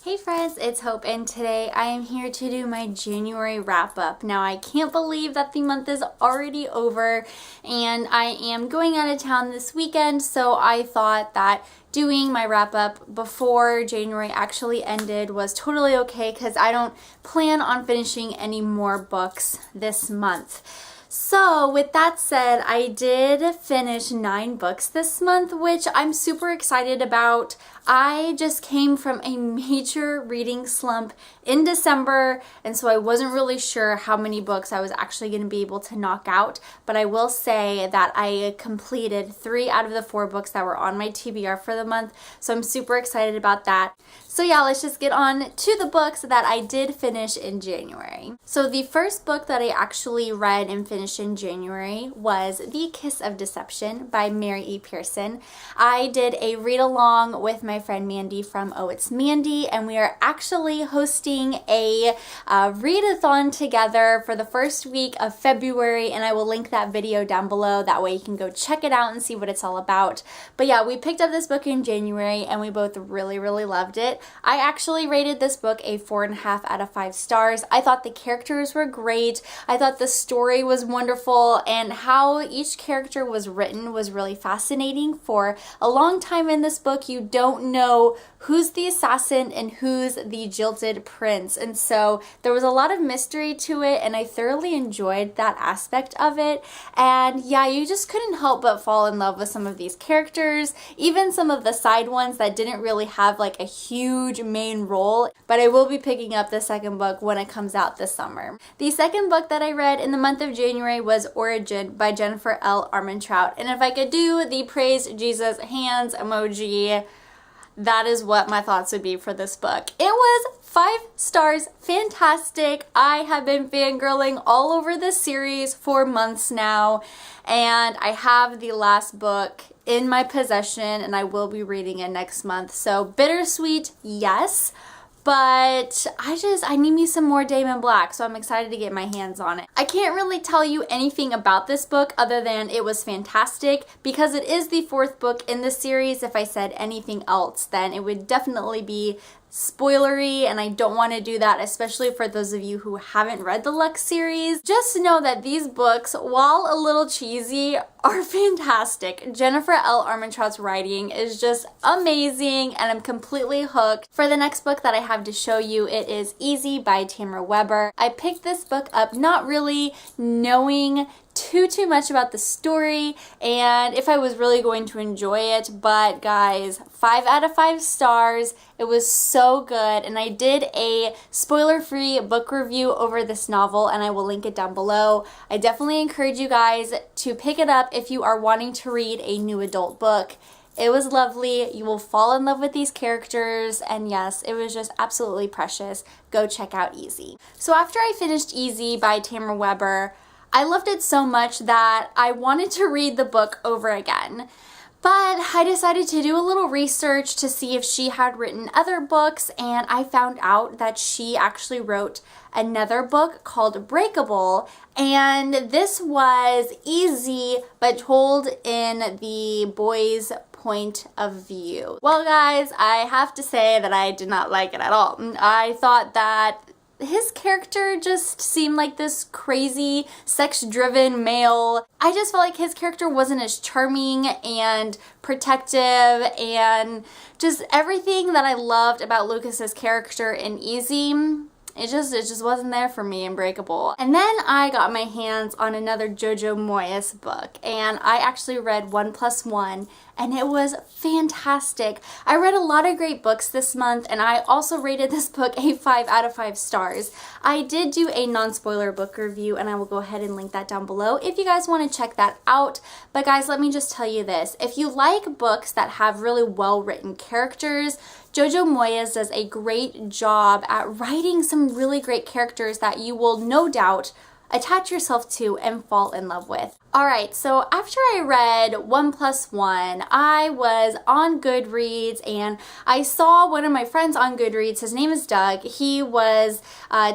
Hey friends, it's Hope, and today I am here to do my January wrap up. Now I can't believe that the month is already over and I am going out of town this weekend, so I thought that doing my wrap up before January actually ended was totally okay because I don't plan on finishing any more books this month. So with that said, I did finish 9 books this month, which I'm super excited about. I just came from a major reading slump in December, and so I wasn't really sure how many books I was actually going to be able to knock out, but I will say that I completed 3 out of the 4 books that were on my TBR for the month, so I'm super excited about that. So yeah, let's just get on to the books that I did finish in January. So the first book that I actually read and finished in January was The Kiss of Deception by Mary E. Pearson. I did a read along with my friend Mandy from Oh It's Mandy, and we are actually hosting a readathon together for the first week of February, and I will link that video down below. That way you can go check it out and see what it's all about. But yeah, we picked up this book in January and we both really loved it. I actually rated this book a 4.5 out of 5 stars. I thought the characters were great. I thought the story was wonderful, and how each character was written was really fascinating. For a long time in this book, you don't know who's the assassin and who's the jilted prince, and so there was a lot of mystery to it, and I thoroughly enjoyed that aspect of it. And yeah, you just couldn't help but fall in love with some of these characters, even some of the side ones that didn't really have like a huge main role. But I will be picking up the second book when it comes out this summer. The second book that I read in the month of January was Origin by Jennifer L. Armentrout, and if I could do the praise Jesus hands emoji, that is what my thoughts would be for this book. It was 5 stars, fantastic. I have been fangirling all over this series for months now, and I have the last book in my possession and I will be reading it next month. So bittersweet, yes. But I need me some more Damon Black, so I'm excited to get my hands on it. I can't really tell you anything about this book other than it was fantastic. Because it is the 4th book in the series, if I said anything else, then it would definitely be spoilery, and I don't want to do that, especially for those of you who haven't read the Lux series. Just know that these books, while a little cheesy, are fantastic. Jennifer L. Armentrout's writing is just amazing, and I'm completely hooked. For the next book that I have to show you, it is Easy by Tamara Weber. I picked this book up not really knowing too much about the story and if I was really going to enjoy it, but guys, 5 out of 5 stars. It was so good, and I did a spoiler-free book review over this novel, and I will link it down below. I definitely encourage you guys to pick it up if you are wanting to read a new adult book. It was lovely. You will fall in love with these characters, and yes, it was just absolutely precious. Go check out Easy. So after I finished Easy by Tamara Weber, I loved it so much that I wanted to read the book over again. But I decided to do a little research to see if she had written other books, and I found out that she actually wrote another book called Breakable, and this was easy but told in the boys' point of view. Well guys, I have to say that I did not like it at all. I thought that his character just seemed like this crazy, sex-driven male. I just felt like his character wasn't as charming and protective and just everything that I loved about Lucas's character in Easy. It just wasn't there for me in Breakable. And then I got my hands on another Jojo Moyes book, and I actually read 1+1, and it was fantastic. I read a lot of great books this month, and I also rated this book a 5 out of 5 stars. I did do a non-spoiler book review, and I will go ahead and link that down below if you guys want to check that out. But guys, let me just tell you this. If you like books that have really well-written characters, Jojo Moyes does a great job at writing some really great characters that you will no doubt attach yourself to and fall in love with. Alright, so after I read 1+1, I was on Goodreads and I saw one of my friends on Goodreads. His name is Doug. He was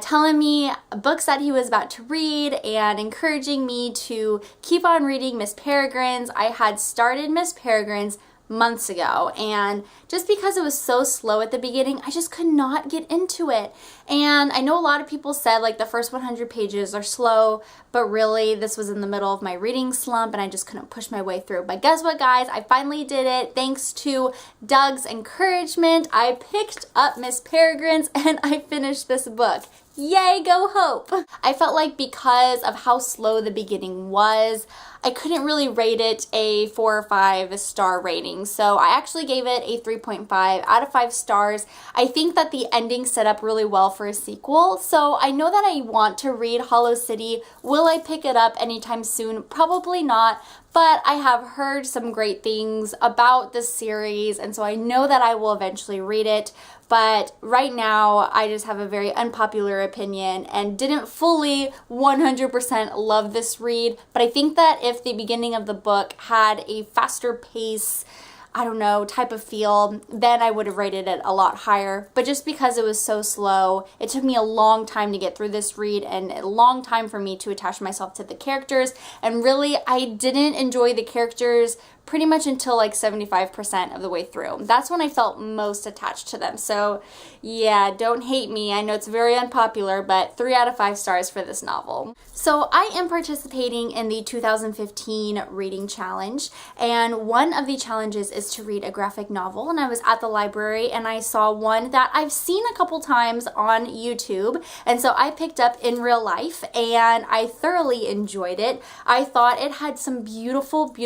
telling me books that he was about to read and encouraging me to keep on reading Miss Peregrine's. I had started Miss Peregrine's, months ago, and just because it was so slow at the beginning, I just could not get into it. And I know a lot of people said like the first 100 pages are slow, but really this was in the middle of my reading slump and I just couldn't push my way through. But guess what, guys? I finally did it. Thanks to Doug's encouragement, I picked up Miss Peregrine's and I finished this book. Yay, go Hope! I felt like because of how slow the beginning was, I couldn't really rate it a 4 or 5 star rating. So I actually gave it a 3.5 out of 5 stars. I think that the ending set up really well for a sequel. So I know that I want to read Hollow City. Will I pick it up anytime soon? Probably not. But I have heard some great things about this series, and so I know that I will eventually read it. But right now, I just have a very unpopular opinion and didn't fully 100% love this read. But I think that if the beginning of the book had a faster pace, I don't know, type of feel, then I would have rated it a lot higher. But just because it was so slow, it took me a long time to get through this read and a long time for me to attach myself to the characters. And really, I didn't enjoy the characters pretty much until like 75% of the way through. That's when I felt most attached to them. So yeah, don't hate me. I know it's very unpopular, but 3 out of 5 stars for this novel. So I am participating in the 2015 reading challenge, and one of the challenges is to read a graphic novel. And I was at the library and I saw one that I've seen a couple times on YouTube, and so I picked up In Real Life and I thoroughly enjoyed it. I thought it had some beautiful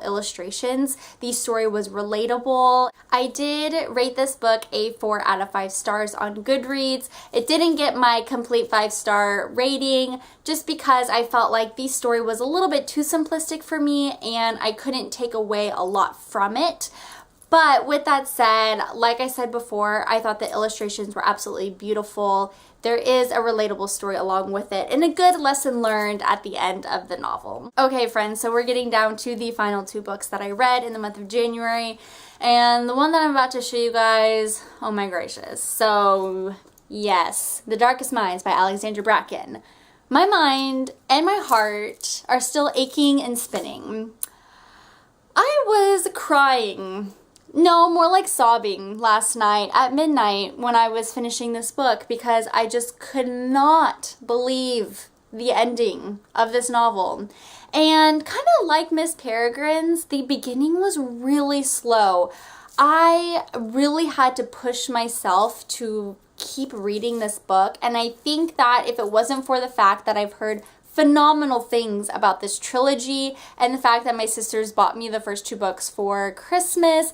illustrations. The story was relatable. I did rate this book a 4 out of 5 stars on Goodreads. It didn't get my complete 5-star rating just because I felt like the story was a little bit too simplistic for me and I couldn't take away a lot from it. But with that said, like I said before, I thought the illustrations were absolutely beautiful. There is a relatable story along with it and a good lesson learned at the end of the novel. Okay, friends, so we're getting down to the final 2 books that I read in the month of January. And the one that I'm about to show you guys, oh my gracious. So, yes, The Darkest Minds by Alexandra Bracken. My mind and my heart are still aching and spinning. I was crying. No, more like sobbing last night at midnight when I was finishing this book because I just could not believe the ending of this novel. And kind of like Miss Peregrine's, the beginning was really slow. I really had to push myself to keep reading this book, and I think that if it wasn't for the fact that I've heard phenomenal things about this trilogy and the fact that my sisters bought me the first 2 books for Christmas,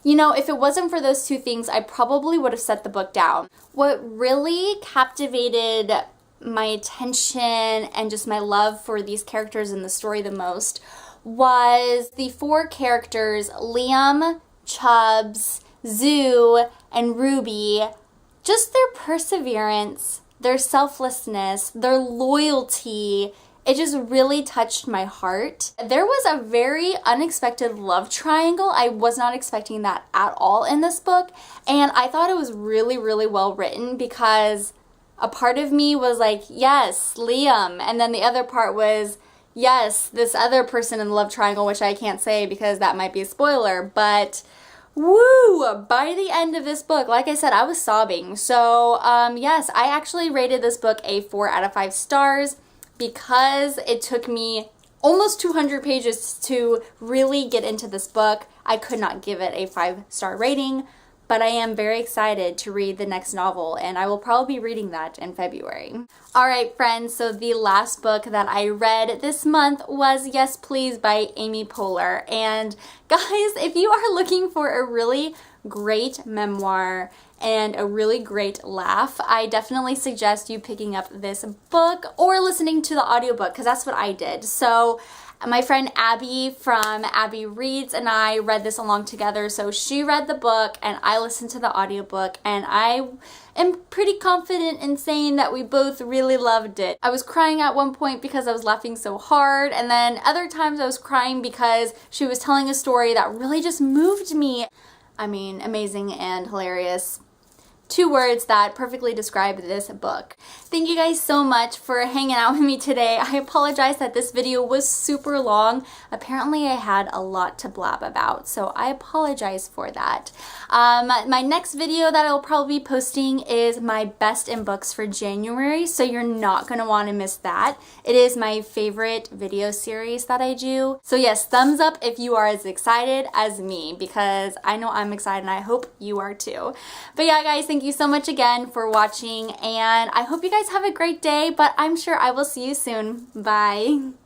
you know, if it wasn't for those 2 things, I probably would have set the book down. What really captivated my attention and just my love for these characters in the story the most was the 4 characters, Liam, Chubbs, Zoo, and Ruby. Just their perseverance, their selflessness, their loyalty, it just really touched my heart. There was a very unexpected love triangle. I was not expecting that at all in this book, and I thought it was really, really well written because a part of me was like, yes, Liam, and then the other part was, yes, this other person in the love triangle, which I can't say because that might be a spoiler, but woo! By the end of this book, like I said, I was sobbing. So, yes, I actually rated this book a 4 out of 5 stars because it took me almost 200 pages to really get into this book. I could not give it a 5-star rating, but I am very excited to read the next novel, and I will probably be reading that in February. Alright, friends, so the last book that I read this month was Yes Please by Amy Poehler. And guys, if you are looking for a really great memoir and a really great laugh, I definitely suggest you picking up this book or listening to the audiobook, because that's what I did. So my friend Abby from Abby Reads and I read this along together. So she read the book and I listened to the audiobook, and I am pretty confident in saying that we both really loved it. I was crying at one point because I was laughing so hard, and then other times I was crying because she was telling a story that really just moved me. I mean, amazing and hilarious. two words that perfectly describe this book. Thank you guys so much for hanging out with me today. I apologize that this video was super long. Apparently I had a lot to blab about, so I apologize for that. My next video that I'll probably be posting is my best in books for January, so you're not going to want to miss that. It is my favorite video series that I do. So yes, thumbs up if you are as excited as me, because I know I'm excited and I hope you are too. But yeah guys, thank you so much again for watching, and I hope you guys have a great day, but I'm sure I will see you soon. Bye.